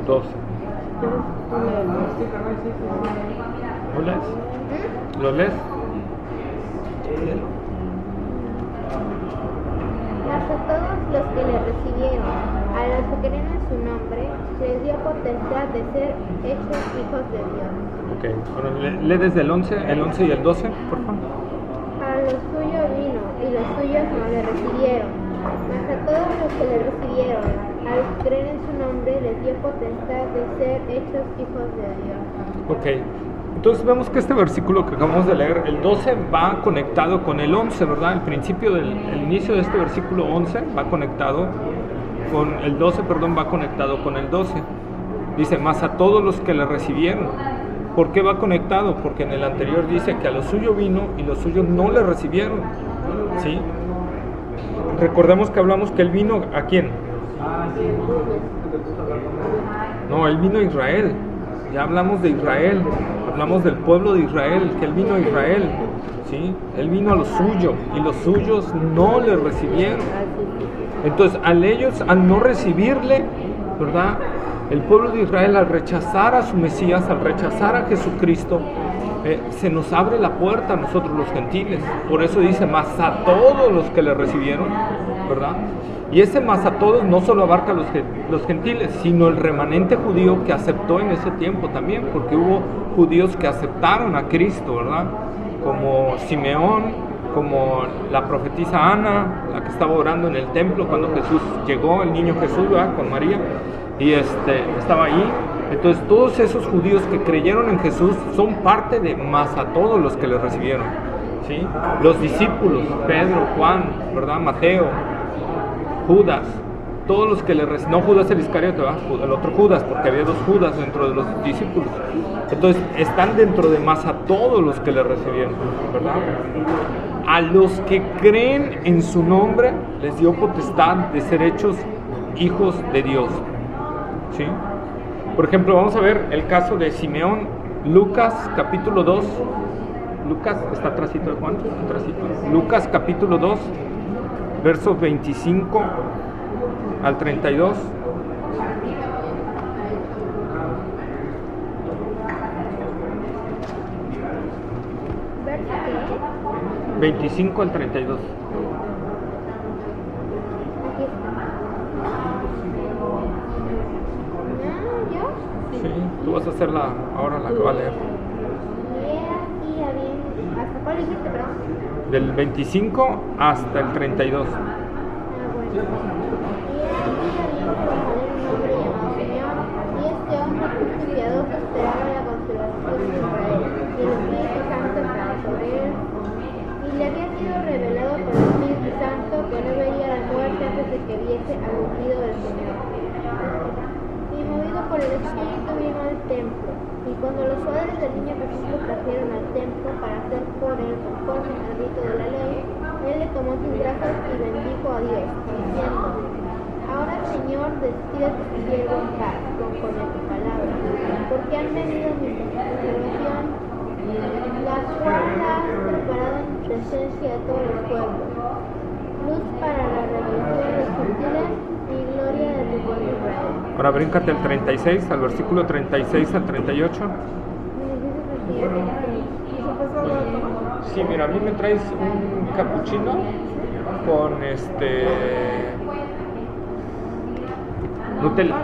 12. ¿Lo lees? ¿Lo lees? Mas a todos los que le recibieron, a los que creen en su nombre, les dio potestad de ser hechos hijos de Dios. Ok, bueno, lee desde el 11 y el 12, por favor. A los suyos vino, y los suyos no le recibieron. Mas a todos los que le recibieron, a los que creen en su nombre, les dio potestad de ser hechos hijos de Dios. Ok, entonces vemos que este versículo que acabamos de leer, el 12 va conectado con el 11, ¿verdad? El principio el inicio de este versículo 11 va conectado con el 12, perdón, va conectado con el 12. Dice, más a todos los que le recibieron. ¿Por qué va conectado? Porque en el anterior dice que a lo suyo vino y los suyos no le recibieron, ¿sí? Recordemos que hablamos que él vino, ¿a quién? No, él vino a Israel. Ya hablamos de Israel, hablamos del pueblo de Israel, que él vino a Israel, ¿sí? Él vino a lo suyo y los suyos no le recibieron. Entonces, al no recibirle, ¿verdad? El pueblo de Israel, al rechazar a su Mesías, al rechazar a Jesucristo, se nos abre la puerta a nosotros los gentiles. Por eso dice, más a todos los que le recibieron, ¿verdad? Y ese más a todos no solo abarca a los gentiles, sino el remanente judío que aceptó en ese tiempo también, porque hubo judíos que aceptaron a Cristo, ¿verdad? Como Simeón, como la profetisa Ana, la que estaba orando en el templo cuando Jesús llegó, el niño Jesús, ¿verdad? Con María, y estaba ahí. Entonces todos esos judíos que creyeron en Jesús son parte de más a todos los que le recibieron, ¿sí? Los discípulos, Pedro, Juan, ¿verdad? Mateo, Judas, todos los que le recibieron, no Judas el Iscariote, ¿verdad? El otro Judas, porque había dos Judas dentro de los discípulos. Entonces están dentro de más a todos los que le recibieron, ¿verdad? A los que creen en su nombre les dio potestad de ser hechos hijos de Dios, ¿sí? Por ejemplo, vamos a ver el caso de Simeón, Lucas capítulo 2. Lucas está atrásito de Juan, atrásito. Lucas capítulo 2, versos 25 al 32. ¿Verso qué? 25 al 32. Aquí está. ¿Yo? Sí, tú vas a hacer ahora la que va a leer. ¿Hasta cuál dijiste, perdón? Del 25 hasta el 32. Bueno. Y era un hombre llamado Simeón, y este hombre justo y piadoso esperaba la consolación de Israel, y el Espíritu Santo estaba sobre él. Y le había sido revelado por el Espíritu Santo que no vería la muerte antes de que viese al ungido del Señor. Y movido por el Espíritu vino al templo, y cuando los padres del niño Jesús lo trajeron al templo para hacer por él conforme al rito de la ley, él le tomó sus brazos y bendijo a Dios, diciendo: Ahora, Señor, despide a tu siervo en paz, conforme a tu palabra, porque han venido mi salvación, la cual has preparado en presencia de todos los pueblos, luz para la revelación de los gentiles y gloria de tu pueblo Israel. Ahora bríncate al 36, al versículo 36 al 38. Sí, mira, a mí me traes un capuchino con Nutella.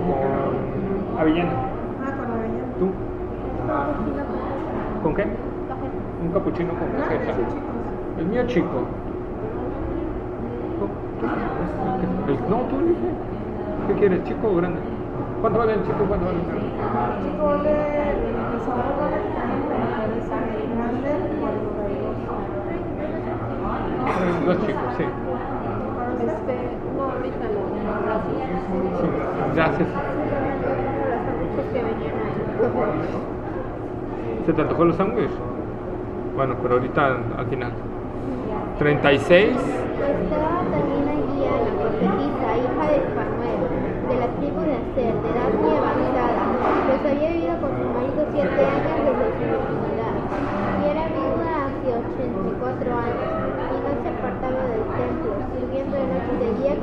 Con avellana. ¿Tú? ¿Con qué? Un capuchino con cajeta. El mío chico. No, tú elige. ¿Qué quieres, chico o grande? ¿Cuánto vale el chico? ¿Cuánto vale el grande? El chico vale Dos chicos, sí. No, ahorita no. Sí, gracias. ¿Se te antojó los sándwiches? Bueno, pero ahorita al final. 36. Estaba también allí a la profetisa, hija de Fanuel, de la tribu de Aser, de edad muy avanzada, pues había vivido con su marido 7 años desde su virginidad, y era viuda hace 84 años, y no se apartaba del templo, sirviendo de noche y de día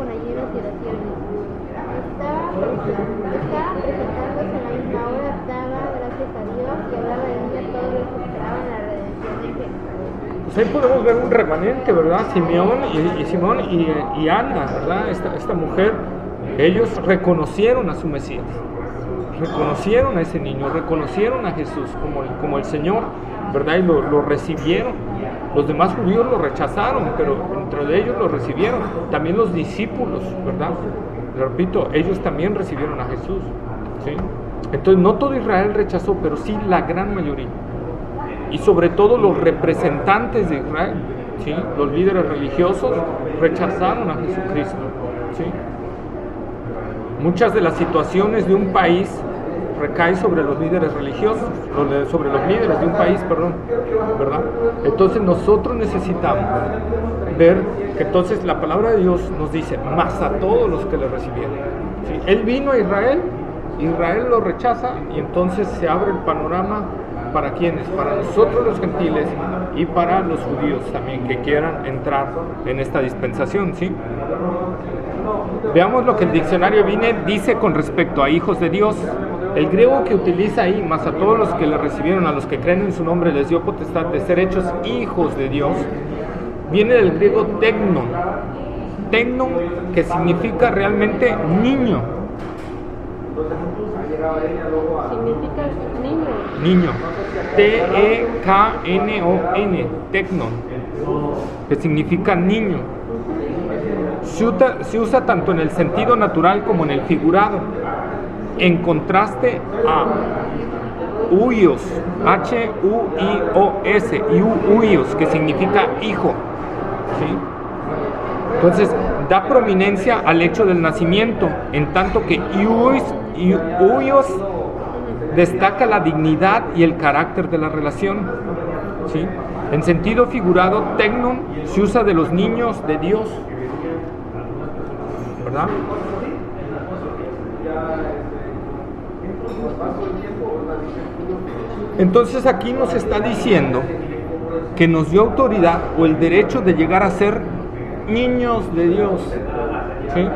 Estaba presentándose en la misma hora, daba gracias a Dios y hablaba de ella todos los que esperaban la redención de Jerusalén. Pues ahí podemos ver un remanente, ¿verdad? Simón y Ana, ¿verdad? Esta mujer, ellos reconocieron a su Mesías, reconocieron a ese niño, reconocieron a Jesús como el Señor, ¿verdad? Y lo recibieron. Los demás judíos lo rechazaron, pero dentro de ellos lo recibieron. También los discípulos, ¿verdad? Le repito, ellos también recibieron a Jesús, ¿sí? Entonces no todo Israel rechazó, pero sí la gran mayoría. Y sobre todo los representantes de Israel, ¿sí? Los líderes religiosos rechazaron a Jesucristo, ¿sí? Muchas de las situaciones de un país recaen sobre los líderes religiosos, sobre los líderes de un país, ¿verdad? Entonces nosotros necesitamos ver que entonces la palabra de Dios nos dice, más a todos los que le recibieron, ¿sí? Él vino a Israel, Israel lo rechaza y entonces se abre el panorama para quienes, para nosotros los gentiles y para los judíos también que quieran entrar en esta dispensación, ¿sí? Veamos lo que el diccionario Vine dice con respecto a hijos de Dios. El griego que utiliza ahí, más a todos los que le recibieron, a los que creen en su nombre, les dio potestad de ser hechos hijos de Dios, viene del griego teknon. Teknon, que significa realmente niño. Significa niño. Niño. T-E-K-N-O-N. Teknon. Que significa niño. Se usa tanto en el sentido natural como en el figurado, en contraste a huios, H-U-I-O-S, y huios, que significa hijo, ¿sí? Entonces, da prominencia al hecho del nacimiento, en tanto que huios destaca la dignidad y el carácter de la relación, ¿sí? En sentido figurado, teknon se usa de los niños de Dios, ¿verdad? Entonces aquí nos está diciendo que nos dio autoridad o el derecho de llegar a ser niños de Dios, ¿sí?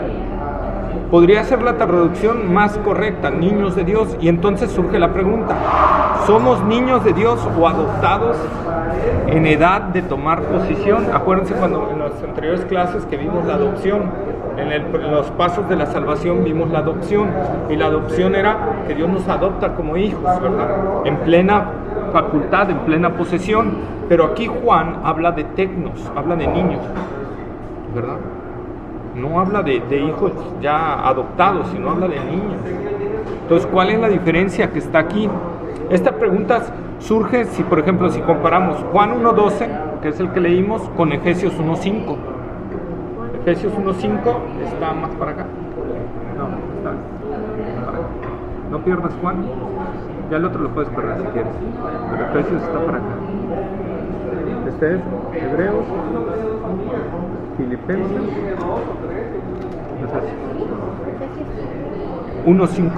Podría ser la traducción más correcta, niños de Dios, y entonces surge la pregunta, ¿somos niños de Dios o adoptados en edad de tomar posición? Acuérdense cuando en las anteriores clases que vimos la adopción, en los pasos de la salvación vimos la adopción, y la adopción era que Dios nos adopta como hijos, ¿verdad? En plena facultad, en plena posesión, pero aquí Juan habla de tecnos, habla de niños, ¿verdad? No habla de hijos ya adoptados, sino habla de niños. Entonces, ¿cuál es la diferencia que está aquí? Esta pregunta surge si, por ejemplo, si comparamos Juan 1.12, que es el que leímos, con Efesios 1.5. Efesios 1.5 está más para acá. No, está para acá. No pierdas Juan. Ya el otro lo puedes perder si quieres. Pero Efesios está para acá. Este es Hebreos, Filipenses, 1.5.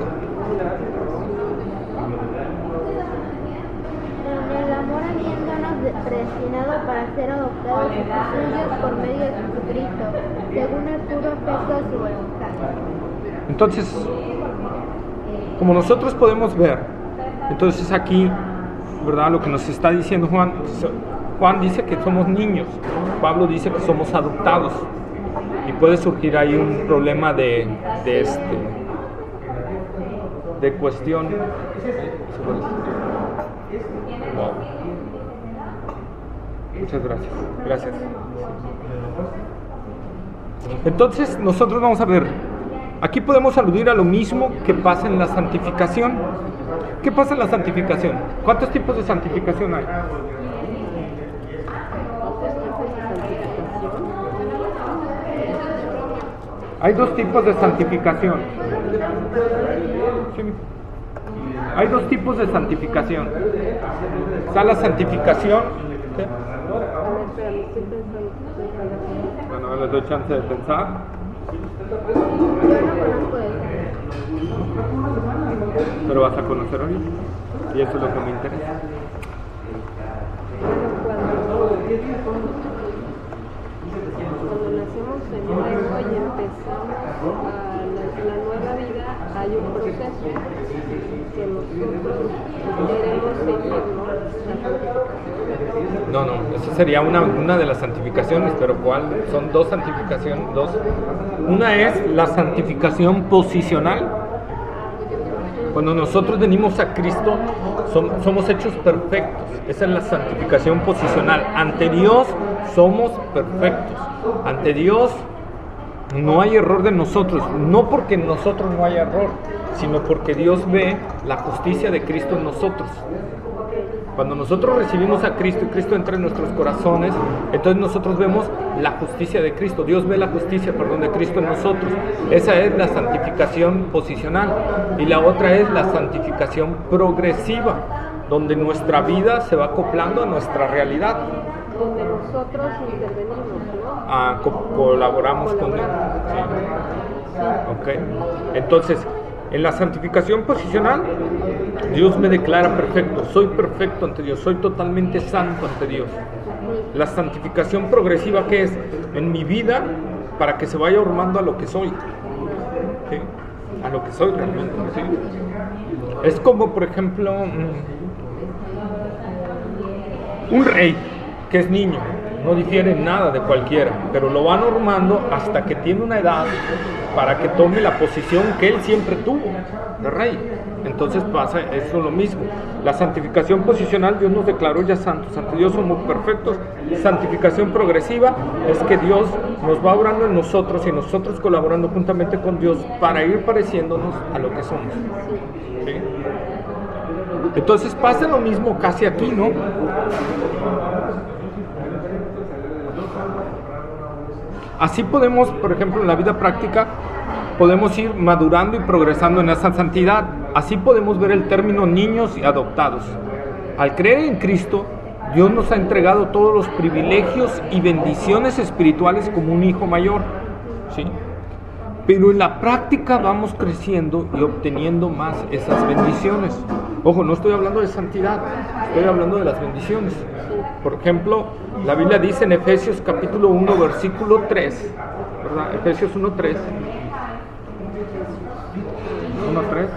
En el amor habiéndonos predestinado para ser adoptados hijos suyos por medio de Jesucristo, según el puro afecto de su voluntad. Entonces, como nosotros podemos ver, entonces aquí, ¿verdad? Lo que nos está diciendo Juan dice que somos niños, Pablo dice que somos adoptados, y puede surgir ahí un problema de cuestión. Wow. Muchas gracias. Entonces nosotros vamos a ver, aquí podemos aludir a lo mismo que pasa en la santificación. ¿Qué pasa en la santificación? ¿Cuántos tipos de santificación hay? Hay dos tipos de santificación. Sí. Hay dos tipos de santificación. Está la santificación. ¿Qué? Bueno, les doy chance de pensar. Pero vas a conocer hoy. Y eso es lo que me interesa. Cuando nacemos de nuevo y empezamos la nueva vida, hay un proceso que nosotros queremos seguir, ¿no? La santificación. No, eso sería una de las santificaciones, pero ¿cuál? Son dos santificaciones, dos. Una es la santificación posicional. Cuando nosotros venimos a Cristo, somos hechos perfectos. Esa es la santificación posicional. Ante Dios somos perfectos. Ante Dios no hay error de nosotros. No porque en nosotros no haya error, sino porque Dios ve la justicia de Cristo en nosotros. Cuando nosotros recibimos a Cristo y Cristo entra en nuestros corazones, entonces nosotros vemos la justicia de Cristo. Dios ve la justicia, de Cristo en nosotros. Esa es la santificación posicional. Y la otra es la santificación progresiva, donde nuestra vida se va acoplando a nuestra realidad. Donde nosotros intervenimos, ¿no? Colaboramos con Dios. Sí. Okay. Entonces, en la santificación posicional, Dios me declara perfecto, soy perfecto ante Dios, soy totalmente santo ante Dios. La santificación progresiva, ¿qué es? En mi vida, para que se vaya formando a lo que soy, ¿sí? A lo que soy realmente, ¿sí? Es como, por ejemplo, un rey que es niño, no difiere en nada de cualquiera, pero lo va normando hasta que tiene una edad para que tome la posición que él siempre tuvo, de rey. Entonces pasa eso lo mismo. La santificación posicional, Dios nos declaró ya santos, ante Dios somos perfectos. Santificación progresiva es que Dios nos va obrando en nosotros y nosotros colaborando juntamente con Dios para ir pareciéndonos a lo que somos. ¿Sí? Entonces pasa lo mismo casi aquí, ¿no? Así podemos, por ejemplo, en la vida práctica, podemos ir madurando y progresando en esa santidad. Así podemos ver el término niños y adoptados. Al creer en Cristo, Dios nos ha entregado todos los privilegios y bendiciones espirituales como un hijo mayor, ¿sí? Pero en la práctica vamos creciendo y obteniendo más esas bendiciones. Ojo, no estoy hablando de santidad, estoy hablando de las bendiciones. Por ejemplo, la Biblia dice en Efesios capítulo 1, versículo 3, ¿verdad? Efesios 1, 3. 1, 3.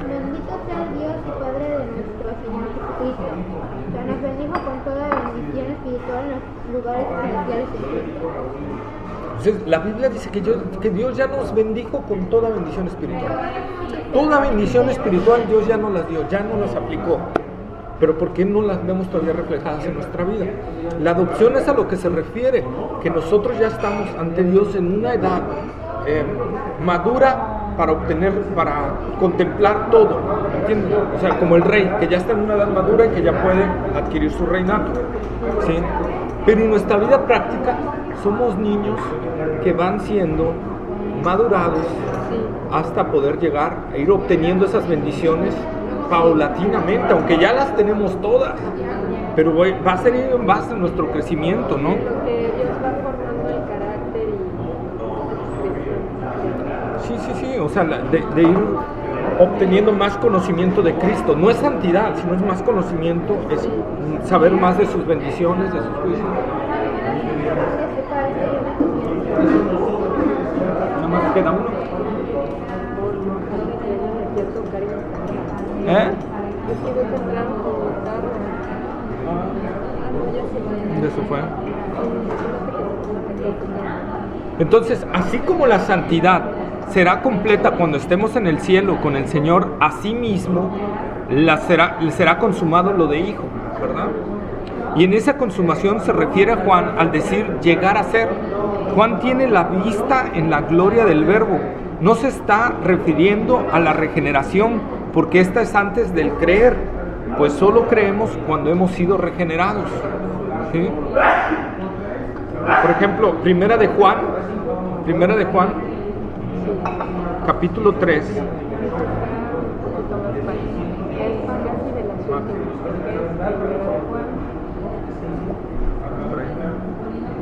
Bendito sea el Dios y Padre de nuestro Señor Jesucristo, que nos bendijo con toda bendición espiritual en los lugares celestiales en Cristo. Entonces, la Biblia dice que Dios ya nos bendijo con toda bendición espiritual. Toda bendición espiritual Dios ya nos las dio, ya nos las aplicó. Pero ¿por qué no las vemos todavía reflejadas en nuestra vida? La adopción es a lo que se refiere, que nosotros ya estamos ante Dios en una edad madura para contemplar todo, ¿entiendes? O sea, como el rey, que ya está en una edad madura y que ya puede adquirir su reinato, ¿sí? Pero en nuestra vida práctica somos niños que van siendo madurados hasta poder llegar a ir obteniendo esas bendiciones paulatinamente, aunque ya las tenemos todas, pero va a ser en base a nuestro crecimiento, ¿no? Porque Dios va formando el carácter y... Sí, o sea, de ir obteniendo más conocimiento de Cristo. No es santidad, sino es más conocimiento, es saber más de sus bendiciones, de sus juicios. Nada más queda uno. ¿Eh? ¿De eso fue? Entonces, así como la santidad será completa cuando estemos en el cielo con el Señor, así mismo será consumado lo de hijo, ¿verdad? Y en esa consumación se refiere a Juan al decir llegar a ser. Juan tiene la vista en la gloria del Verbo. No se está refiriendo a la regeneración, porque esta es antes del creer, pues solo creemos cuando hemos sido regenerados, ¿sí? Por ejemplo, Primera de Juan, capítulo 3.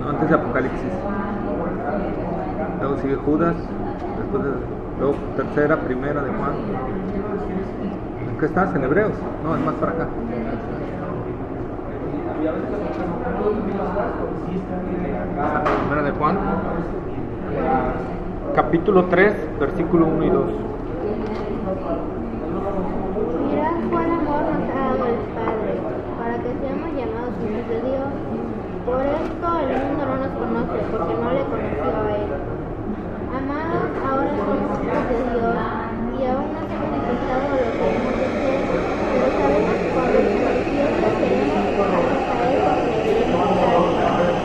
No, antes de Apocalipsis. Luego sigue Judas, luego tercera, primera de Juan. ¿En qué estás? ¿En Hebreos? No, es más para acá. Primera de Juan, capítulo 3, versículo 1 y 2. Por esto el mundo no nos conoce, porque no le conoció a Él. Amados, ahora somos hijos de Dios, y aún no se ha manifestado lo que hemos de ser, pero sabemos que cuando se manifieste seremos iguales a Él, porque le veremos cara a cara.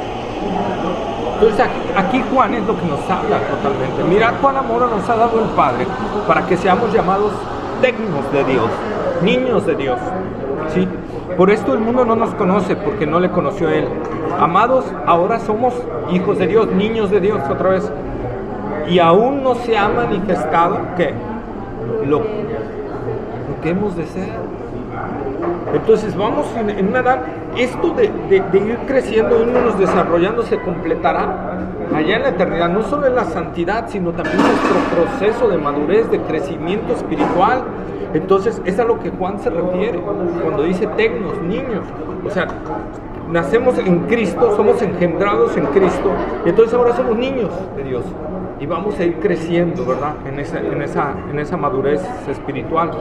Entonces aquí Juan es lo que nos habla totalmente. Mirad cuán amor nos ha dado el Padre para que seamos llamados tecnos de Dios, niños de Dios. ¿Sí? Por esto el mundo no nos conoce, porque no le conoció a Él. Amados, ahora somos hijos de Dios, niños de Dios otra vez. Y aún no se ha manifestado ¿qué? Lo que hemos de ser. Entonces vamos en una edad, esto de ir creciendo, irnos desarrollando, se completará allá en la eternidad, no solo en la santidad, sino también nuestro proceso de madurez, de crecimiento espiritual. Entonces es a lo que Juan se refiere cuando dice tecnos, niños. O sea, nacemos en Cristo, somos engendrados en Cristo, y entonces ahora somos niños de Dios. Y vamos a ir creciendo, ¿verdad? En esa madurez espiritual.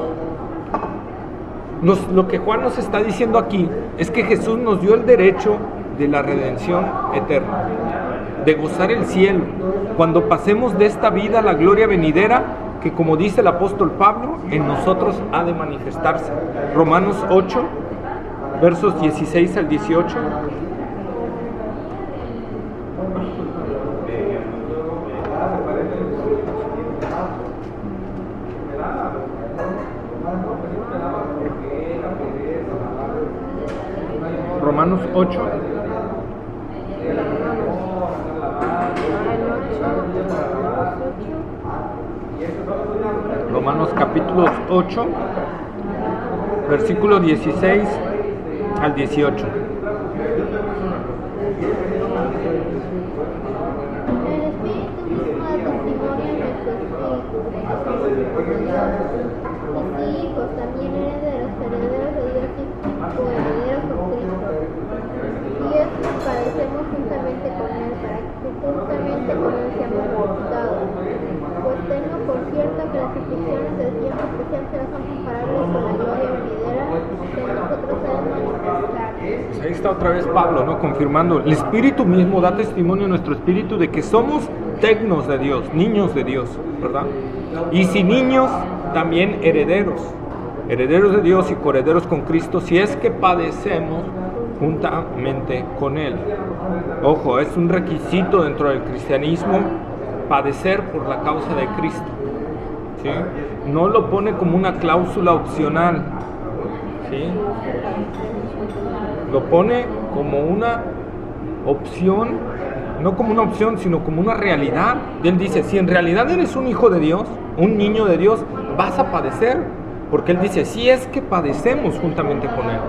Lo que Juan nos está diciendo aquí es que Jesús nos dio el derecho de la redención eterna, de gozar el cielo, cuando pasemos de esta vida a la gloria venidera, que como dice el apóstol Pablo, en nosotros ha de manifestarse. Romanos 8, versos 16 al 18. Romanos 8. Romanos capítulo 8, versículos 16 al 18. El Espíritu mismo da testimonio en nuestro espíritu de que somos hijos de Dios. Y si hijos, también herederos de Dios y coherederos con Cristo. Y esto padecemos juntamente con Él, para que juntamente con Él seamos glorificados. Pues tengo por cierto que las aflicciones del tiempo presente no son comparables con la gloria venidera que nosotros hemos de manifestar. Pues ahí está otra vez Pablo, ¿no? Confirmando, el Espíritu mismo da testimonio a nuestro espíritu de que somos tecnos de Dios, niños de Dios, ¿verdad? Y si niños, también herederos de Dios y coherederos con Cristo, si es que padecemos juntamente con Él. Ojo, es un requisito dentro del cristianismo padecer por la causa de Cristo, ¿sí? No lo pone como una cláusula opcional, ¿sí? Lo pone como una opción, no como una opción, sino como una realidad. Él dice, si en realidad eres un hijo de Dios, un niño de Dios, vas a padecer, porque Él dice, si es que padecemos juntamente con Él,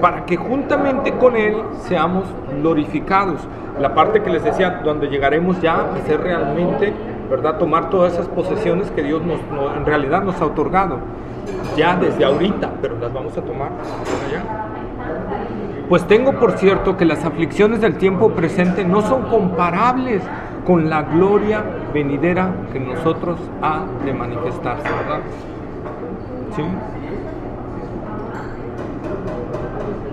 para que juntamente con Él seamos glorificados. La parte que les decía, donde llegaremos ya a ser realmente, ¿verdad? Tomar todas esas posesiones que Dios en realidad nos ha otorgado, ya desde ahorita, pero las vamos a tomar allá. Pues tengo por cierto que las aflicciones del tiempo presente no son comparables con la gloria venidera que en nosotros ha de manifestarse, ¿verdad? ¿Sí?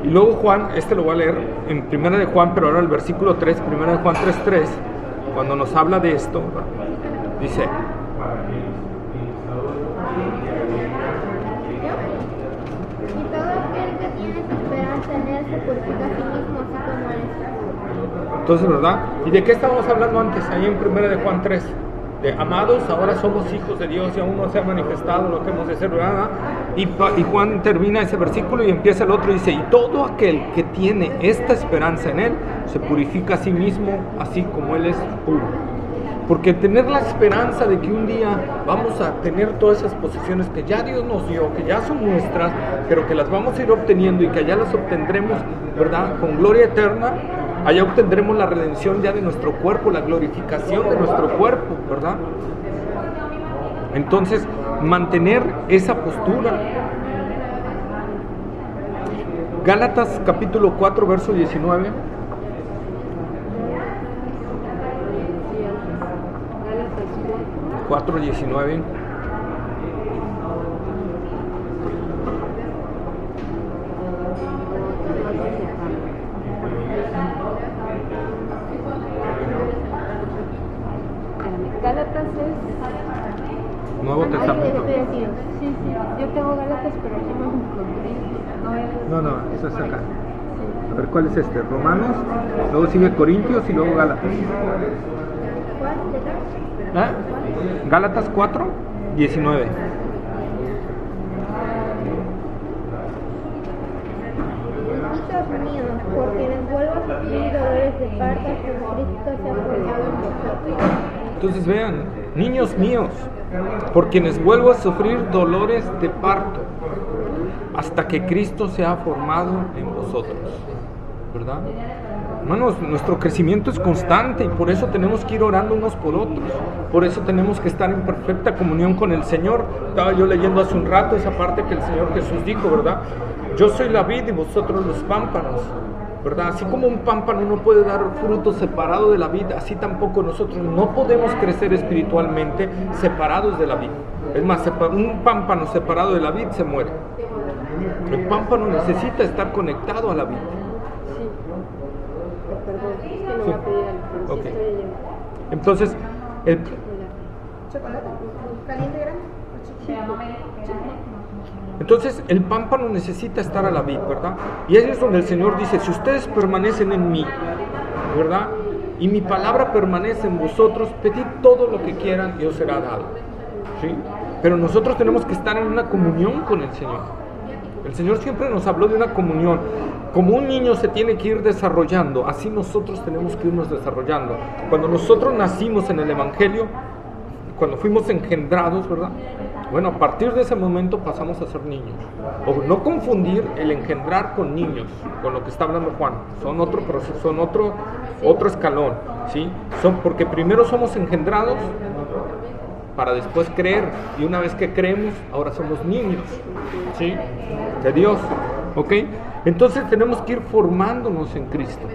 Y luego Juan, lo voy a leer en 1 de Juan, pero ahora el versículo 3, 1 de Juan 3:3, cuando nos habla de esto, dice: Y todo aquel que tiene su esperanza en Él se purifica a sí mismo, así como Él es. Entonces, ¿verdad? ¿Y de qué estábamos hablando antes? Ahí en 1 de Juan 3. De amados, ahora somos hijos de Dios y aún no se ha manifestado lo que hemos de ser, ¿verdad? Y Juan termina ese versículo y empieza el otro y dice: y todo aquel que tiene esta esperanza en Él se purifica a sí mismo, así como Él es puro. Porque tener la esperanza de que un día vamos a tener todas esas posesiones que ya Dios nos dio, que ya son nuestras, pero que las vamos a ir obteniendo y que allá las obtendremos, ¿verdad? Con gloria eterna. Allá obtendremos la redención ya de nuestro cuerpo, la glorificación de nuestro cuerpo, ¿verdad? Entonces, mantener esa postura. Gálatas capítulo 4, verso 19. Gálatas 4:19. Gálatas es... Nuevo Testamento. Efesios. Sí, yo tengo Gálatas, pero aquí no lo encontré. No, eso es acá. A ver, ¿cuál es este? Romanos, luego sigue Corintios y luego Gálatas. ¿Cuál? Gálatas 4, 19. Hijitos míos, por quienes vuelvo a sufrir dolores de parto hasta que Cristo sea formado en vosotros. Entonces vean, niños míos, por quienes vuelvo a sufrir dolores de parto hasta que Cristo sea formado en vosotros, ¿verdad? Hermanos, nuestro crecimiento es constante y por eso tenemos que ir orando unos por otros. Por eso tenemos que estar en perfecta comunión con el Señor. Estaba yo leyendo hace un rato esa parte que el Señor Jesús dijo, ¿verdad? Yo soy la vid y vosotros los pámpanos, ¿verdad? Así como un pámpano no puede dar fruto separado de la vid, así tampoco nosotros no podemos crecer espiritualmente separados de la vid. Es más, un pámpano separado de la vid se muere. El pámpano necesita estar conectado a la vid. Perdón, es que no va a pedir al Ok. Entonces, ¿Caliente grande? entonces el pámpano necesita estar a la vid, ¿verdad? Y ahí es donde el Señor dice, si ustedes permanecen en mí, ¿verdad? Y mi palabra permanece en vosotros, pedid todo lo que quieran y os será dado, ¿sí? Pero nosotros tenemos que estar en una comunión con el Señor. El Señor siempre nos habló de una comunión. Como un niño se tiene que ir desarrollando, así nosotros tenemos que irnos desarrollando. Cuando nosotros nacimos en el Evangelio, cuando fuimos engendrados, ¿verdad? Bueno, a partir de ese momento pasamos a ser niños. O no confundir el engendrar con niños, con lo que está hablando Juan. Son otro proceso, son otro escalón, ¿sí? Porque primero somos engendrados para después creer. Y una vez que creemos, ahora somos niños, ¿sí? De Dios, ¿ok? Entonces tenemos que ir formándonos en Cristo.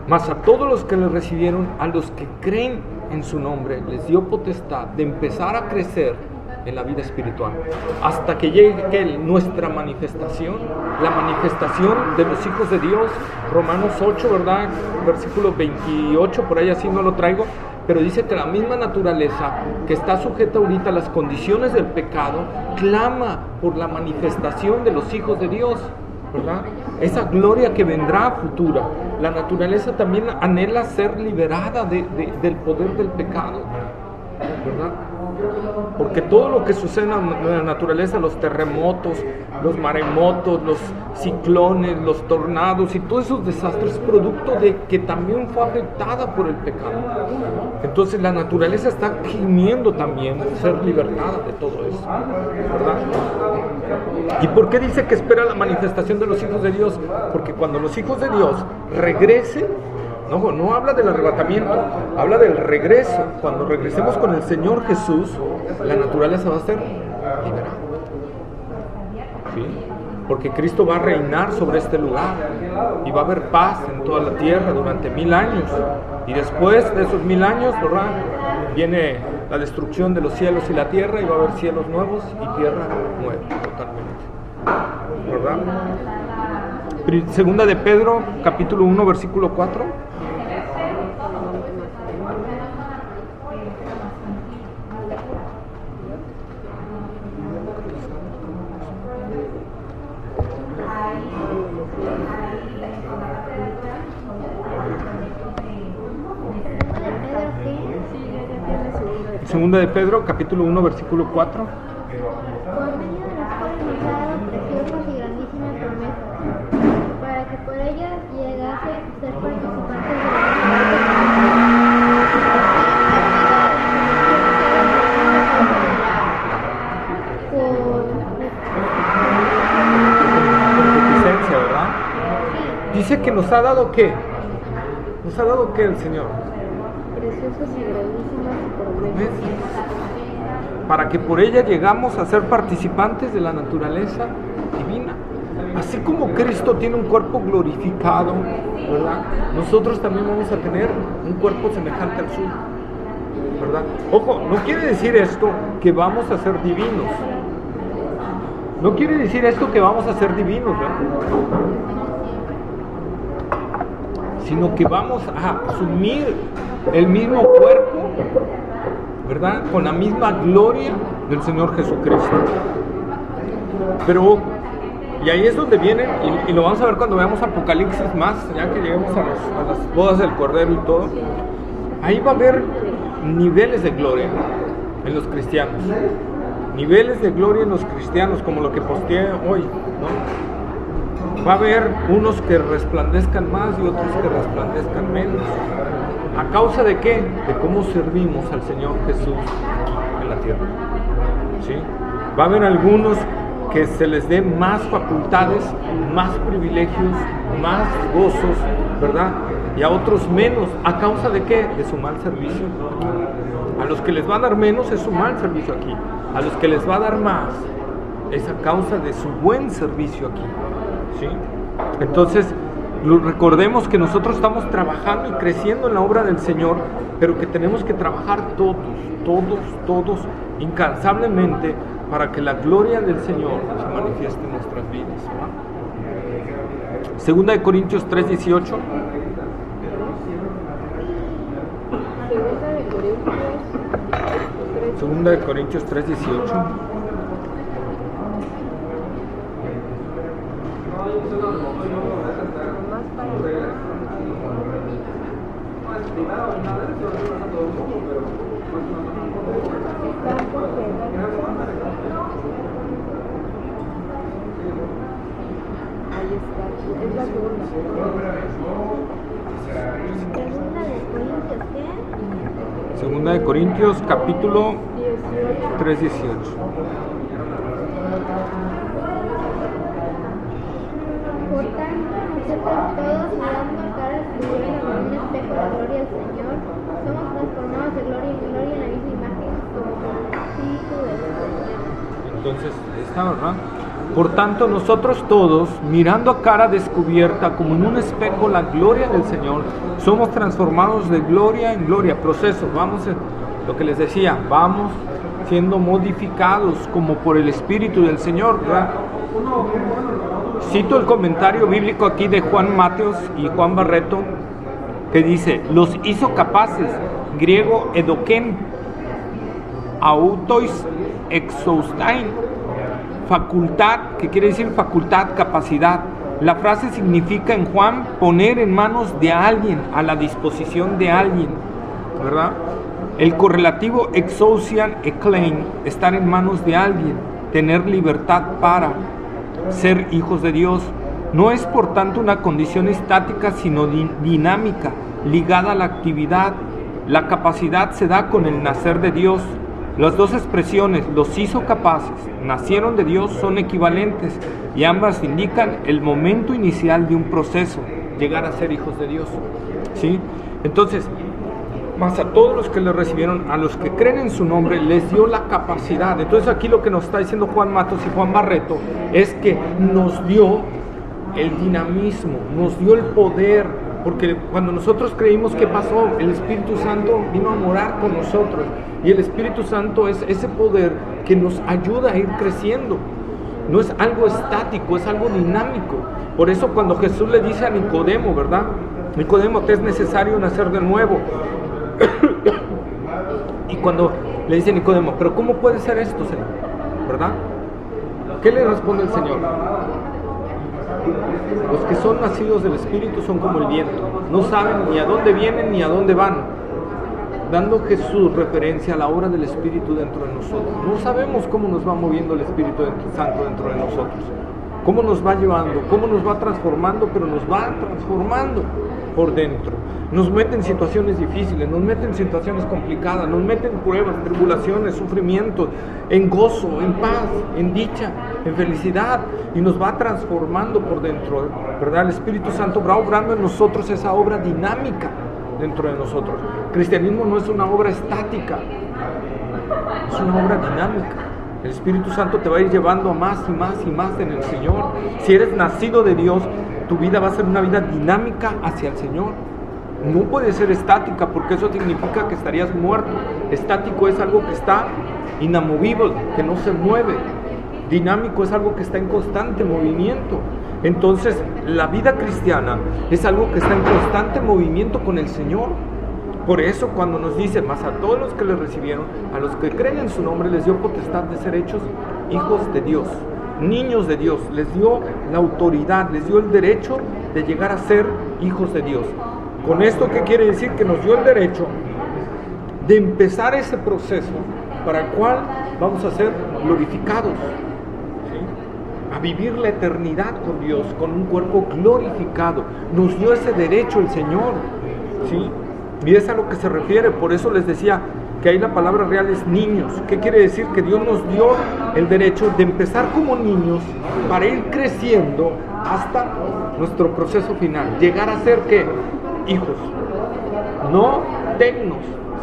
Mas a todos los que le recibieron, a los que creen en su nombre, les dio potestad de empezar a crecer en la vida espiritual, hasta que llegue nuestra manifestación, la manifestación de los hijos de Dios. Romanos 8, ¿verdad? Versículo 28, por ahí así no lo traigo, pero dice que la misma naturaleza que está sujeta ahorita a las condiciones del pecado, clama por la manifestación de los hijos de Dios, ¿verdad? Esa gloria que vendrá futura. La naturaleza también anhela ser liberada del poder del pecado, ¿verdad? Porque todo lo que sucede en la naturaleza, los terremotos, los maremotos, los ciclones, los tornados y todos esos desastres es producto de que también fue afectada por el pecado. Entonces la naturaleza está gimiendo también ser libertada de todo eso, ¿verdad? ¿Y por qué dice que espera la manifestación de los hijos de Dios? Porque cuando los hijos de Dios regresen, no habla del arrebatamiento, habla del regreso. Cuando regresemos con el Señor Jesús, la naturaleza va a ser liberada, ¿sí? Porque Cristo va a reinar sobre este lugar y va a haber paz en toda la tierra durante 1000 años. Y después de esos 1000 años, ¿verdad? Viene la destrucción de los cielos y la tierra y va a haber cielos nuevos y tierra nueva, totalmente, ¿verdad? Segunda de Pedro, capítulo 1, versículo 4. Segunda de Pedro, capítulo 1, versículo 4. Por medio de las cuales nos ha dado preciosas y grandísimas promesas, para que por ellas llegase a ser participantes de concupiscencia, ¿verdad? Dice que nos ha dado ¿qué? ¿Nos ha dado qué el Señor? Preciosas y grandísimas promesas. Para que por ella llegamos a ser participantes de la naturaleza divina. Así como Cristo tiene un cuerpo glorificado, ¿verdad? Nosotros también vamos a tener un cuerpo semejante al suyo, ¿verdad? Ojo, no quiere decir esto que vamos a ser divinos. No quiere decir esto que vamos a ser divinos, ¿verdad? Sino que vamos a asumir el mismo cuerpo ¿verdad? Con la misma gloria del Señor Jesucristo. Pero, y ahí es donde viene, y lo vamos a ver cuando veamos Apocalipsis más, ya que lleguemos a las bodas del Cordero y todo. Ahí va a haber niveles de gloria en los cristianos. Niveles de gloria en los cristianos, como lo que posteé hoy, ¿no? Va a haber unos que resplandezcan más y otros que resplandezcan menos. ¿A causa de qué? De cómo servimos al Señor Jesús aquí en la tierra. ¿Sí? Va a haber algunos que se les dé más facultades, más privilegios, más gozos, ¿verdad? Y a otros menos. ¿A causa de qué? De su mal servicio. A los que les va a dar menos es su mal servicio aquí. A los que les va a dar más es a causa de su buen servicio aquí. ¿Sí? Entonces, recordemos que nosotros estamos trabajando y creciendo en la obra del Señor, pero que tenemos que trabajar todos, incansablemente, para que la gloria del Señor se manifieste en nuestras vidas. ¿Va? Segunda de Corintios 3:18. Segunda de Corintios 3:18. Ahí está, es la segunda. Segunda de Corintios, capítulo 3:18. Por tanto, nosotros todos, mirando a cara descubierta con un espejo la gloria del Señor, somos transformados de gloria en gloria en la misma imagen como por el Espíritu del Señor. Entonces, esta, ¿verdad? Por tanto, nosotros todos, mirando a cara descubierta como en un espejo la gloria del Señor, somos transformados de gloria en gloria. Proceso, vamos, lo que les decía, vamos siendo modificados como por el Espíritu del Señor, ¿verdad? Cito el comentario bíblico aquí de Juan Mateos y Juan Barreto, que dice, los hizo capaces, griego edoken, autois exoustein, facultad, que quiere decir facultad, capacidad. La frase significa en Juan poner en manos de alguien, a la disposición de alguien, ¿verdad? El correlativo exousian eklein, estar en manos de alguien, tener libertad para ser hijos de Dios. No es por tanto una condición estática, sino dinámica, ligada a la actividad. La capacidad se da con el nacer de Dios. Las dos expresiones, los hizo capaces, nacieron de Dios, son equivalentes y ambas indican el momento inicial de un proceso, llegar a ser hijos de Dios. ¿Sí? Entonces, más a todos los que le recibieron, a los que creen en su nombre, les dio la capacidad. Entonces aquí lo que nos está diciendo Juan Matos y Juan Barreto es que nos dio el dinamismo, nos dio el poder. Porque cuando nosotros creímos, ¿qué pasó? El Espíritu Santo vino a morar con nosotros. Y el Espíritu Santo es ese poder que nos ayuda a ir creciendo. No es algo estático, es algo dinámico. Por eso cuando Jesús le dice a Nicodemo, ¿verdad? Nicodemo, te es necesario nacer de nuevo. Y cuando le dice Nicodemo, ¿pero cómo puede ser esto, Señor? ¿Verdad? ¿Qué le responde el Señor? Los que son nacidos del Espíritu son como el viento, no saben ni a dónde vienen ni a dónde van, dando Jesús referencia a la obra del Espíritu dentro de nosotros. No sabemos cómo nos va moviendo el Espíritu Santo dentro de nosotros, cómo nos va llevando, cómo nos va transformando, pero nos va transformando por dentro. Nos mete en situaciones difíciles, nos mete en situaciones complicadas, nos mete en pruebas, tribulaciones, sufrimientos, en gozo, en paz, en dicha, en felicidad, y nos va transformando por dentro, ¿verdad? El Espíritu Santo va obrando en nosotros esa obra dinámica dentro de nosotros. El cristianismo no es una obra estática, es una obra dinámica. El Espíritu Santo te va a ir llevando a más y más y más en el Señor. Si eres nacido de Dios, tu vida va a ser una vida dinámica hacia el Señor. No puede ser estática, porque eso significa que estarías muerto. Estático es algo que está inamovible, que no se mueve. Dinámico es algo que está en constante movimiento. Entonces, la vida cristiana es algo que está en constante movimiento con el Señor. Por eso cuando nos dice, mas a todos los que le recibieron, a los que creen en su nombre, les dio potestad de ser hechos hijos de Dios, niños de Dios, les dio la autoridad, les dio el derecho de llegar a ser hijos de Dios. Con esto, ¿qué quiere decir? Que nos dio el derecho de empezar ese proceso para el cual vamos a ser glorificados, ¿sí? A vivir la eternidad con Dios, con un cuerpo glorificado. Nos dio ese derecho el Señor, ¿sí? Y es a lo que se refiere. Por eso les decía que ahí la palabra real es niños. ¿Qué quiere decir? Que Dios nos dio el derecho de empezar como niños para ir creciendo hasta nuestro proceso final. Llegar a ser, ¿qué? Hijos. No tecnos,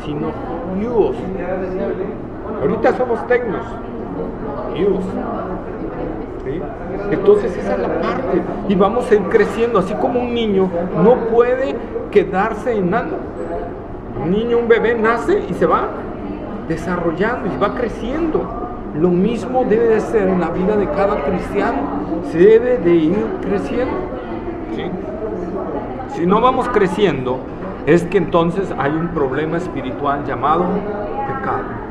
sino hijos. Ahorita somos tecnos, hijos. ¿Sí? Entonces esa es la parte. Y vamos a ir creciendo. Así como un niño no puede quedarse en nada. Un niño, un bebé nace y se va desarrollando y va creciendo. Lo mismo debe de ser en la vida de cada cristiano. Se debe de ir creciendo, ¿sí? Si no vamos creciendo, es que entonces hay un problema espiritual llamado pecado.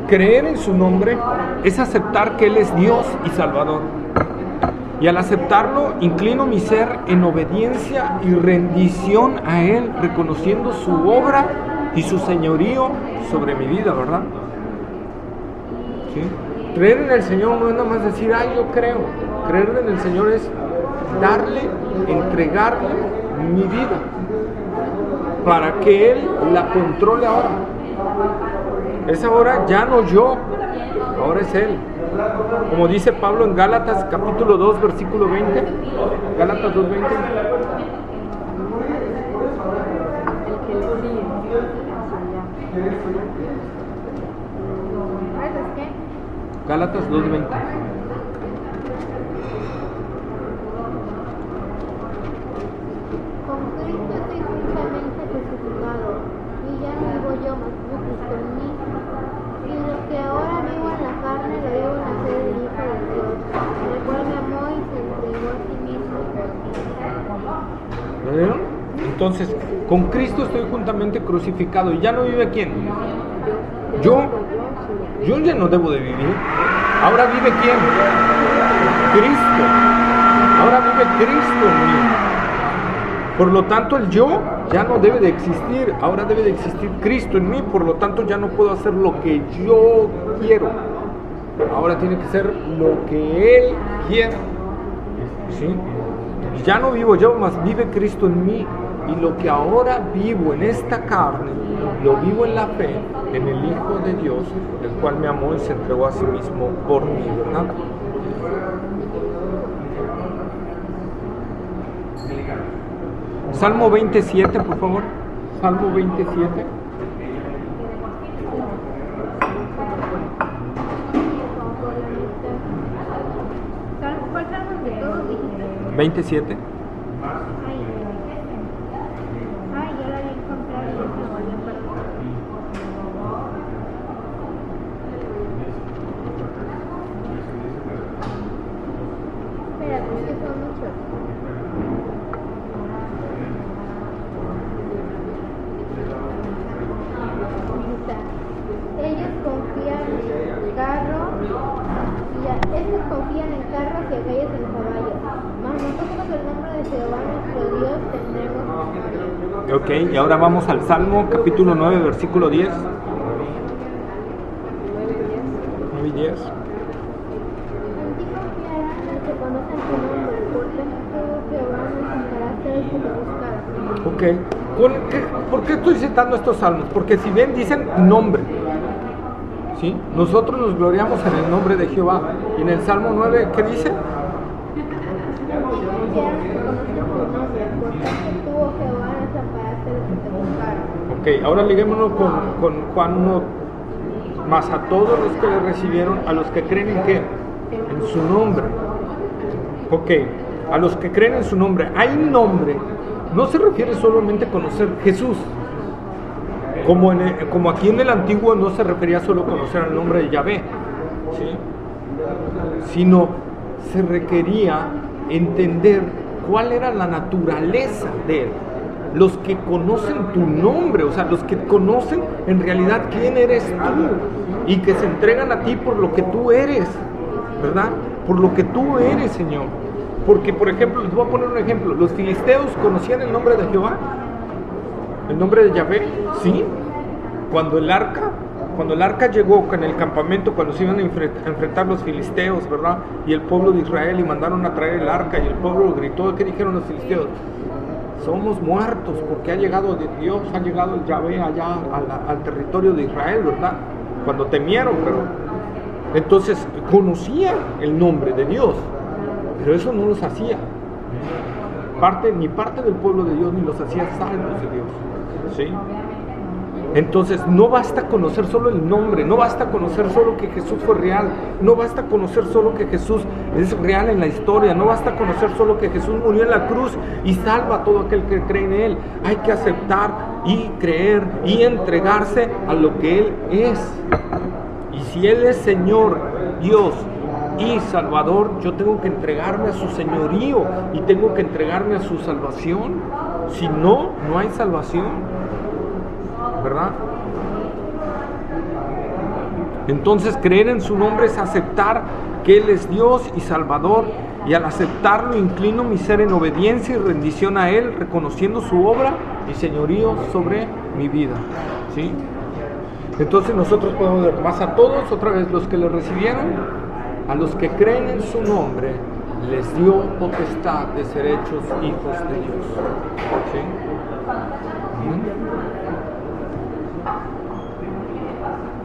Creer en su nombre es aceptar que Él es Dios y Salvador. Y al aceptarlo, inclino mi ser en obediencia y rendición a Él, reconociendo su obra y su señorío sobre mi vida, ¿verdad? ¿Sí? Creer en el Señor no es nada más decir, ay, yo creo. Creer en el Señor es darle, entregarle mi vida para que Él la controle ahora. Es ahora ya no yo, ahora es Él. Como dice Pablo en Gálatas capítulo 2, versículo 20. Gálatas 2:20. El que le sigue ¿Sabes qué? Gálatas 2:20. Con Cristo estoy juntamente crucificado, y ya no vivo yo, mas vive Cristo en mí. Y lo que ahora vivo en la carne, lo vivo en la fe del Hijo de Dios, el cual me amó y se entregó a sí mismo por mí. ¿Lo vieron? Entonces, con Cristo estoy juntamente crucificado. ¿Y ya no vive quién? Yo ya no debo de vivir. Ahora vive quién? Cristo. Ahora vive Cristo en mí. Por lo tanto, el yo ya no debe de existir. Ahora debe de existir Cristo en mí. Por lo tanto, ya no puedo hacer lo que yo quiero. Ahora tiene que ser lo que Él quiere. ¿Sí? Ya no vivo yo, mas vive Cristo en mí. Y lo que ahora vivo en esta carne, lo vivo en la fe, en el Hijo de Dios, el cual me amó y se entregó a sí mismo por mí, ¿verdad? Salmo 27, por favor. Salmo 27. ¿Cuál salmo de todos dijiste? 27. Ay, ya la había encontrado y ya se me volvió a perder. Espera, pues que son muchos. Ellos confían en carro estos confían en carros y aquellos en caballos. Mas nosotros el nombre de Jehová nuestro Dios tendremos. Ok, y ahora vamos al Salmo capítulo 9, versículo 10. 9 y 10. En ti confiarán los que conocen tu nombre, porque tú, Jehová, nos dejarás ser el que te buscar. Ok, ¿por qué estoy citando estos salmos? Porque si ven, dicen nombre. ¿Sí? Nosotros nos gloriamos en el nombre de Jehová. Y en el Salmo 9, ¿qué dice? Ok, ahora liguémonos con Juan 1. Más a todos los que le recibieron, a los que creen en qué? En su nombre. Ok, a los que creen en su nombre. Hay nombre. No se refiere solamente a conocer Jesús. Como aquí en el antiguo no se refería solo a conocer el nombre de Yahvé, ¿sí? Sino se requería entender cuál era la naturaleza de Él. Los que conocen tu nombre, o sea, los que conocen en realidad quién eres tú y que se entregan a ti por lo que tú eres, ¿verdad? Por lo que tú eres, Señor. Porque, por ejemplo, les voy a poner un ejemplo. Los filisteos conocían el nombre de Jehová, el nombre de Yahvé, ¿sí? Cuando el arca llegó en el campamento, cuando se iban a enfrentar los filisteos, ¿verdad? Y el pueblo de Israel, y mandaron a traer el arca, y el pueblo gritó. ¿Qué dijeron los filisteos? Somos muertos porque ha llegado Dios, ha llegado el Yahvé allá al territorio de Israel, ¿verdad? Cuando temieron, pero entonces conocían el nombre de Dios, pero eso no los hacía ni parte del pueblo de Dios, ni los hacía salvos de Dios, ¿sí? Entonces no basta conocer solo el nombre, no basta conocer solo que Jesús fue real, no basta conocer solo que Jesús es real en la historia, no basta conocer solo que Jesús murió en la cruz y salva a todo aquel que cree en Él. Hay que aceptar y creer y entregarse a lo que Él es. Y si Él es Señor, Dios y Salvador, yo tengo que entregarme a su señorío y tengo que entregarme a su salvación. Si no, no hay salvación, ¿verdad? Entonces creer en su nombre es aceptar que Él es Dios y Salvador, y al aceptarlo inclino mi ser en obediencia y rendición a Él, reconociendo su obra y señorío sobre mi vida, ¿sí? Entonces nosotros podemos ver más a todos, otra vez los que le recibieron, a los que creen en su nombre, les dio potestad de ser hechos hijos de Dios, ¿sí?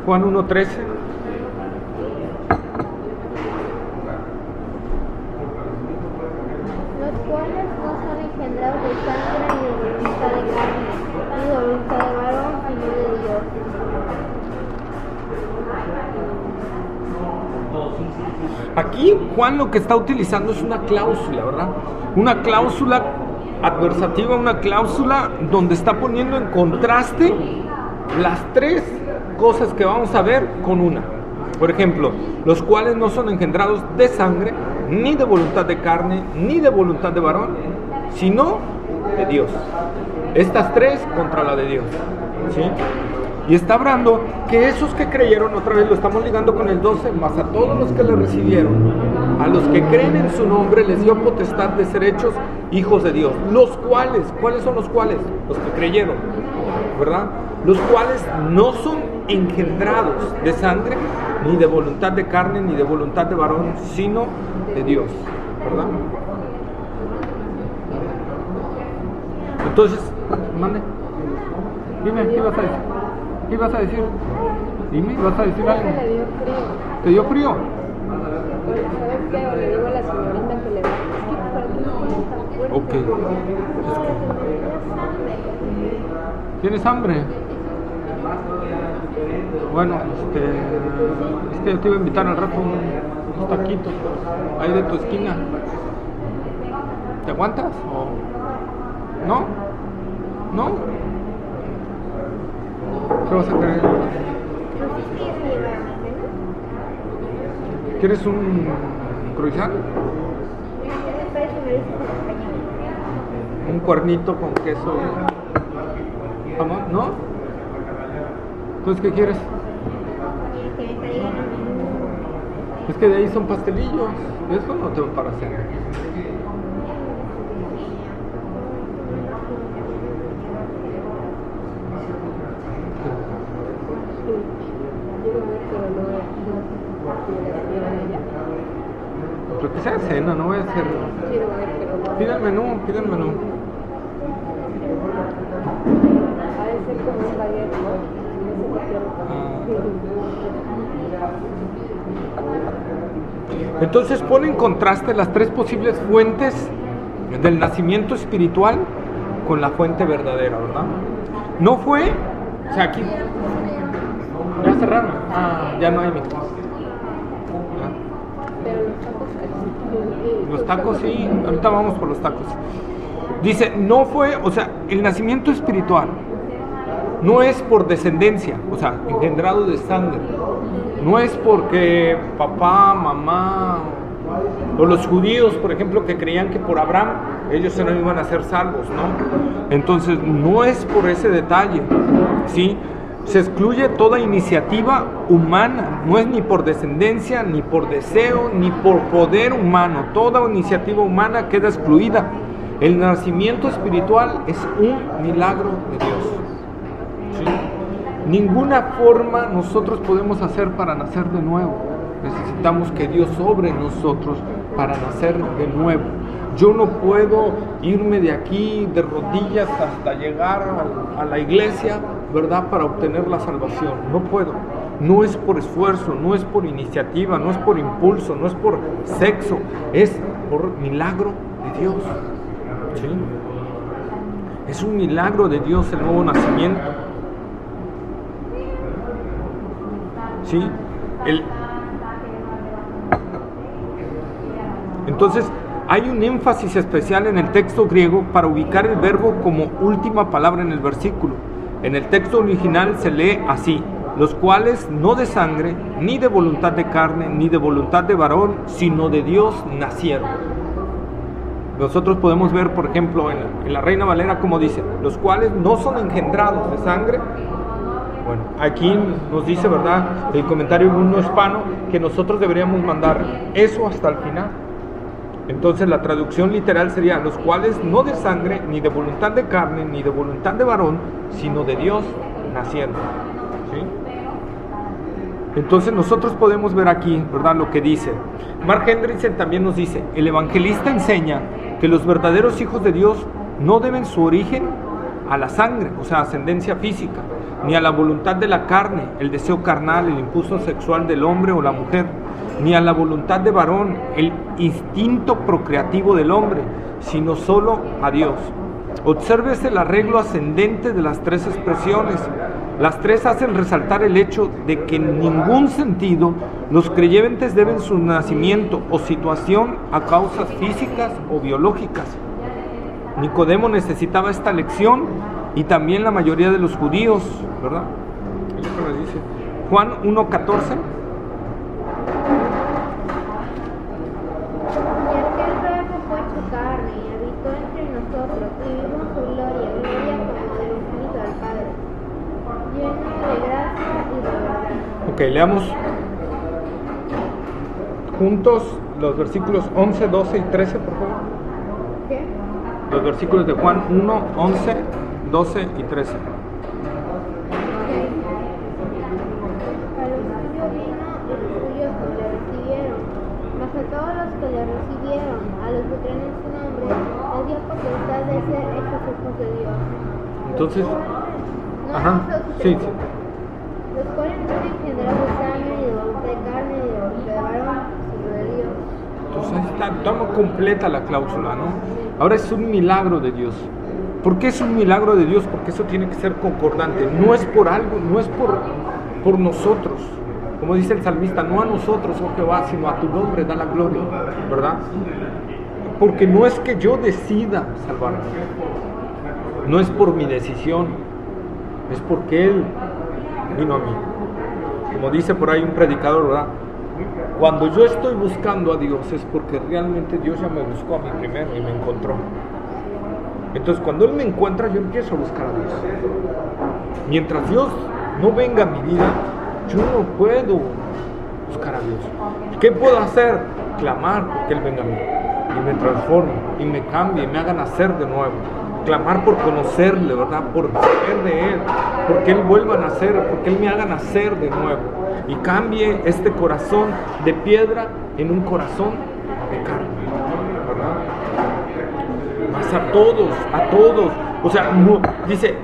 Juan 1:13. Los cuales no son engendrados de sangre, ni de voluntad de carne, ni de voluntad de varón, sino de Dios. Aquí Juan lo que está utilizando es una cláusula, ¿verdad? Una cláusula adversativa, una cláusula donde está poniendo en contraste las tres cosas que vamos a ver con una. Por ejemplo, los cuales no son engendrados de sangre, ni de voluntad de carne, ni de voluntad de varón, sino de Dios. Estas tres contra la de Dios, ¿sí? Y está hablando que esos que creyeron, otra vez lo estamos ligando con el 12, más a todos los que le recibieron, a los que creen en su nombre, les dio potestad de ser hechos hijos de Dios. Los cuales, ¿cuáles son los cuales? Los que creyeron, ¿verdad? Los cuales no son engendrados de sangre, ni de voluntad de carne, ni de voluntad de varón, sino de Dios, ¿verdad? Entonces, mande. Dime, ¿qué vas a decir? ¿Qué vas a decir? Dime, ¿vas a decir algo? Le dio frío. ¿Te dio frío? ¿Sabes qué? O le digo a la señorita que le da. Es que para que no está fuerte. Ok. ¿Tienes hambre? Bueno, es que yo te iba a invitar al rato unos taquitos ahí de tu esquina. ¿Te aguantas? ¿O no? ¿No? ¿Qué vas a querer? ¿Quieres un croissant? Un cuernito con queso. ¿Jamón? ¿No? Entonces, ¿qué quieres? Es que de ahí son pastelillos. Eso no te va para hacer. Lo que sea cena, no voy a hacer. Pide el menú, pide el menú. Ha de ser como un baguette, ¿no? Entonces pone en contraste las tres posibles fuentes del nacimiento espiritual con la fuente verdadera, ¿verdad? No fue, o sea, aquí ya cerraron, ya no hay mi. Pero Los tacos sí, ahorita vamos por los tacos. Dice, no fue, o sea, el nacimiento espiritual no es por descendencia, o sea, engendrado de sangre. No es porque papá, mamá, o los judíos, por ejemplo, que creían que por Abraham ellos no iban a ser salvos, ¿no? Entonces, no es por ese detalle, ¿sí? Se excluye toda iniciativa humana, no es ni por descendencia, ni por deseo, ni por poder humano. Toda iniciativa humana queda excluida. El nacimiento espiritual es un milagro de Dios, ¿sí? Ninguna forma nosotros podemos hacer para nacer de nuevo. Necesitamos que Dios obre en nosotros para nacer de nuevo. Yo no puedo irme de aquí de rodillas hasta llegar a la iglesia, ¿verdad?, para obtener la salvación. No puedo. No es por esfuerzo, no es por iniciativa, no es por impulso, no es por sexo, es por milagro de Dios, ¿sí? Es un milagro de Dios el nuevo nacimiento, ¿sí? Entonces, hay un énfasis especial en el texto griego para ubicar el verbo como última palabra en el versículo. En el texto original se lee así: los cuales no de sangre, ni de voluntad de carne, ni de voluntad de varón, sino de Dios nacieron. Nosotros podemos ver, por ejemplo, en la Reina Valera como dice: los cuales no son engendrados de sangre. Bueno, aquí nos dice, ¿verdad?, el comentario de un hispano, que nosotros deberíamos mandar eso hasta el final. Entonces la traducción literal sería: los cuales no de sangre, ni de voluntad de carne, ni de voluntad de varón, sino de Dios nacieron, ¿sí? Entonces nosotros podemos ver aquí, ¿verdad?, lo que dice. Mark Hendrickson también nos dice: el evangelista enseña que los verdaderos hijos de Dios no deben su origen a la sangre, o sea, ascendencia física, ni a la voluntad de la carne, el deseo carnal, el impulso sexual del hombre o la mujer, ni a la voluntad de varón, el instinto procreativo del hombre, sino solo a Dios. Obsérvese el arreglo ascendente de las tres expresiones. Las tres hacen resaltar el hecho de que en ningún sentido los creyentes deben su nacimiento o situación a causas físicas o biológicas. Nicodemo necesitaba esta lección, y también la mayoría de los judíos, ¿verdad? Es lo que nos dice Juan 1:14. Y aquel verbo fue hecho carne y habitó entre nosotros, y vimos su gloria, gloria como del unigénito del Padre, lleno de gracia y de verdad. Ok, leamos juntos los versículos 11, 12 y 13, por favor. ¿Qué? Los versículos de Juan 1, 11, 12 y 13. A los suyos vino y los suyos no le recibieron, mas a todos los que le recibieron, a los que creen en su nombre, les dio potestad de ser hechos hijos de Dios. Entonces, No, ajá, sí, sí. Los cuales no son engendrados de sangre, ni de voluntad de carne, ni de voluntad de varón, sino de Dios. Entonces ahí está, toma completa la cláusula, ¿no? Ahora es un milagro de Dios. ¿Por qué es un milagro de Dios? Porque eso tiene que ser concordante. No es por algo, no es por nosotros. Como dice el salmista: no a nosotros, oh Jehová, sino a tu nombre da la gloria, ¿verdad? Porque no es que yo decida salvarme. No es por mi decisión. Es porque Él vino a mí. Como dice por ahí un predicador, ¿verdad? Cuando yo estoy buscando a Dios es porque realmente Dios ya me buscó a mí primero y me encontró. Entonces cuando Él me encuentra, yo empiezo a buscar a Dios. Mientras Dios no venga a mi vida, yo no puedo buscar a Dios. ¿Qué puedo hacer? Clamar porque Él venga a mí y me transforme y me cambie y me haga nacer de nuevo. Clamar por conocerle, ¿verdad? Por saber de Él, porque Él vuelva a nacer, porque Él me haga nacer de nuevo y cambie este corazón de piedra en un corazón de carne, ¿verdad? Más a todos, o sea, no, dice,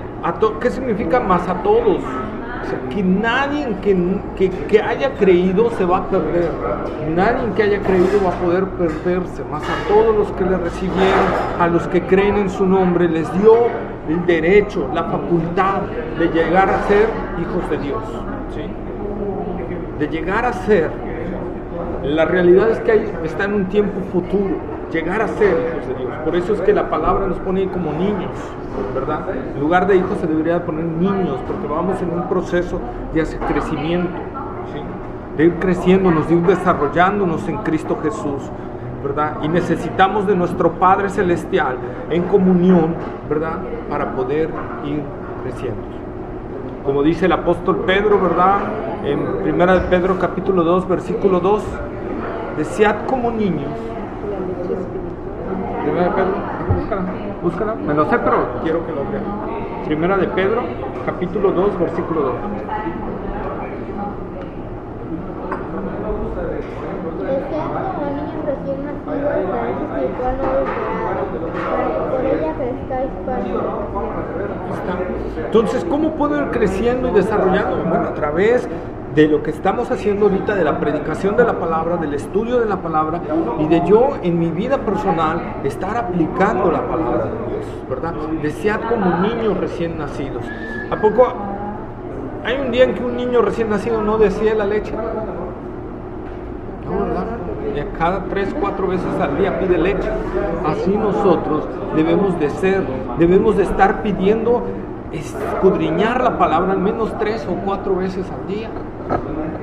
¿qué significa más a todos? O sea, que nadie que haya creído se va a perder, nadie que haya creído va a poder perderse, más a todos los que le recibieron, a los que creen en su nombre, les dio el derecho, la facultad de llegar a ser hijos de Dios, ¿sí? De llegar a ser. La realidad es que está en un tiempo futuro, llegar a ser hijos de Dios. Por eso es que la palabra nos pone como niños, ¿verdad? En lugar de hijos se debería poner niños, porque vamos en un proceso de crecimiento, ¿sí? De ir creciéndonos, de ir desarrollándonos en Cristo Jesús, ¿verdad? Y necesitamos de nuestro Padre Celestial en comunión, ¿verdad? Para poder ir creciendo. Como dice el apóstol Pedro, ¿verdad? En 1 de Pedro capítulo 2, versículo 2, desead como niños. Primera de Pedro, búscala. Me lo sé, pero quiero que lo vean. Primera de Pedro, capítulo 2, versículo 2. Desead como niños recién nacidos la leche espiritual no adulterada, para que por ella crezcáis para su perfección. Entonces, ¿cómo puedo ir creciendo y desarrollando? Bueno, a través de lo que estamos haciendo ahorita, de la predicación de la palabra, del estudio de la palabra, y de yo en mi vida personal estar aplicando la palabra de Dios, ¿verdad? Desead como niños recién nacidos. ¿A poco hay un día en que un niño recién nacido no desea la leche? No, ¿verdad? Y a cada 3, 4 veces al día pide leche. Así nosotros debemos de ser, debemos de estar pidiendo escudriñar la palabra al menos 3 o 4 veces al día,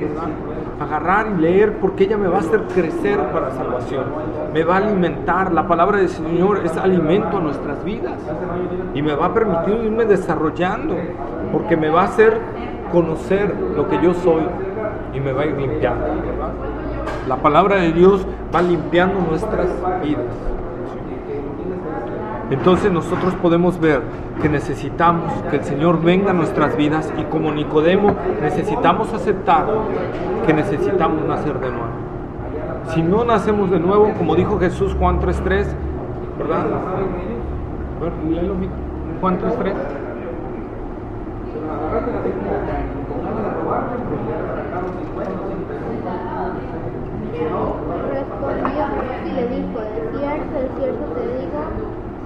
¿verdad? Agarrar y leer, porque ella me va a hacer crecer para salvación, me va a alimentar. La palabra del Señor es alimento a nuestras vidas y me va a permitir irme desarrollando, porque me va a hacer conocer lo que yo soy y me va a ir limpiando, ¿verdad? La palabra de Dios va limpiando nuestras vidas. Entonces nosotros podemos ver que necesitamos que el Señor venga a nuestras vidas, y como Nicodemo necesitamos aceptar que necesitamos nacer de nuevo. Si no nacemos de nuevo, como dijo Jesús, Juan 3:3, ¿verdad? A ver, léelo, Juan 3:3. Respondió y le dijo: de cierto te digo,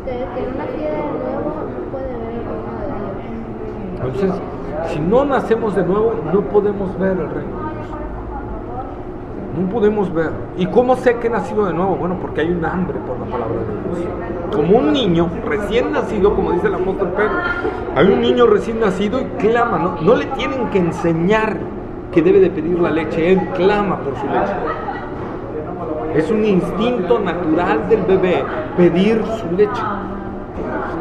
que el que no naciera de nuevo no puede ver el reino de Dios. Entonces, si no nacemos de nuevo, no podemos ver el reino de Dios. No podemos ver. ¿Y cómo sé que he nacido de nuevo? Bueno, porque hay un hambre por la palabra de Dios. Como un niño recién nacido, como dice el apóstol Pedro, hay un niño recién nacido y clama, no le tienen que enseñar que debe de pedir la leche, él clama por su leche. Es un instinto natural del bebé pedir su leche.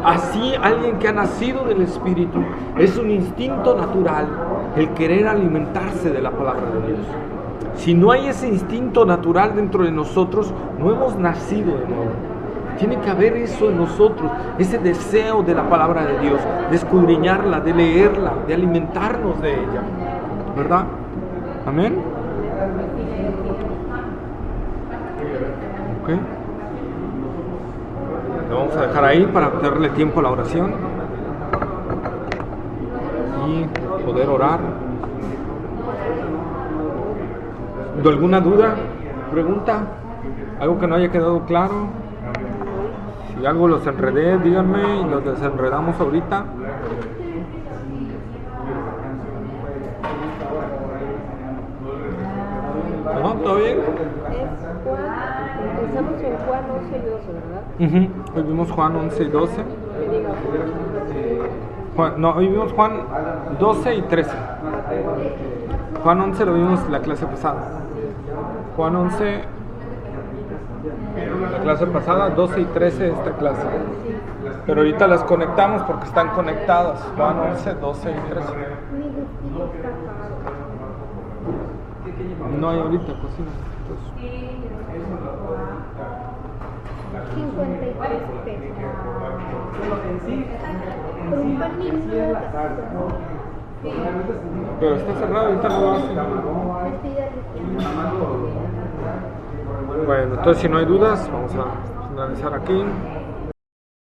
Así alguien que ha nacido del Espíritu, es un instinto natural el querer alimentarse de la palabra de Dios. Si no hay ese instinto natural dentro de nosotros, no hemos nacido de nuevo. Tiene que haber eso en nosotros, ese deseo de la palabra de Dios, de escudriñarla, de leerla, de alimentarnos de ella, ¿verdad? Amén. Ok. Lo vamos a dejar ahí para darle tiempo a la oración y poder orar. ¿De alguna duda? ¿Pregunta? ¿Algo que no haya quedado claro? Si algo los enredé, díganme y los desenredamos ahorita. ¿No? ¿Todo bien? Es Juan, empezamos en Juan 11 y 12, ¿verdad? Hoy vimos Juan 11 y 12. Que diga. Hoy vimos Juan 12 y 13. Juan 11 lo vimos la clase pasada. Juan 11, la clase pasada, 12 y 13 esta clase. Pero ahorita las conectamos porque están conectadas. Juan 11, 12 y 13. No hay ahorita cocina. 53 pesos. Por un pernil. Pero está cerrado, ahorita no lo hacen. Bueno, entonces si no hay dudas, vamos a finalizar aquí.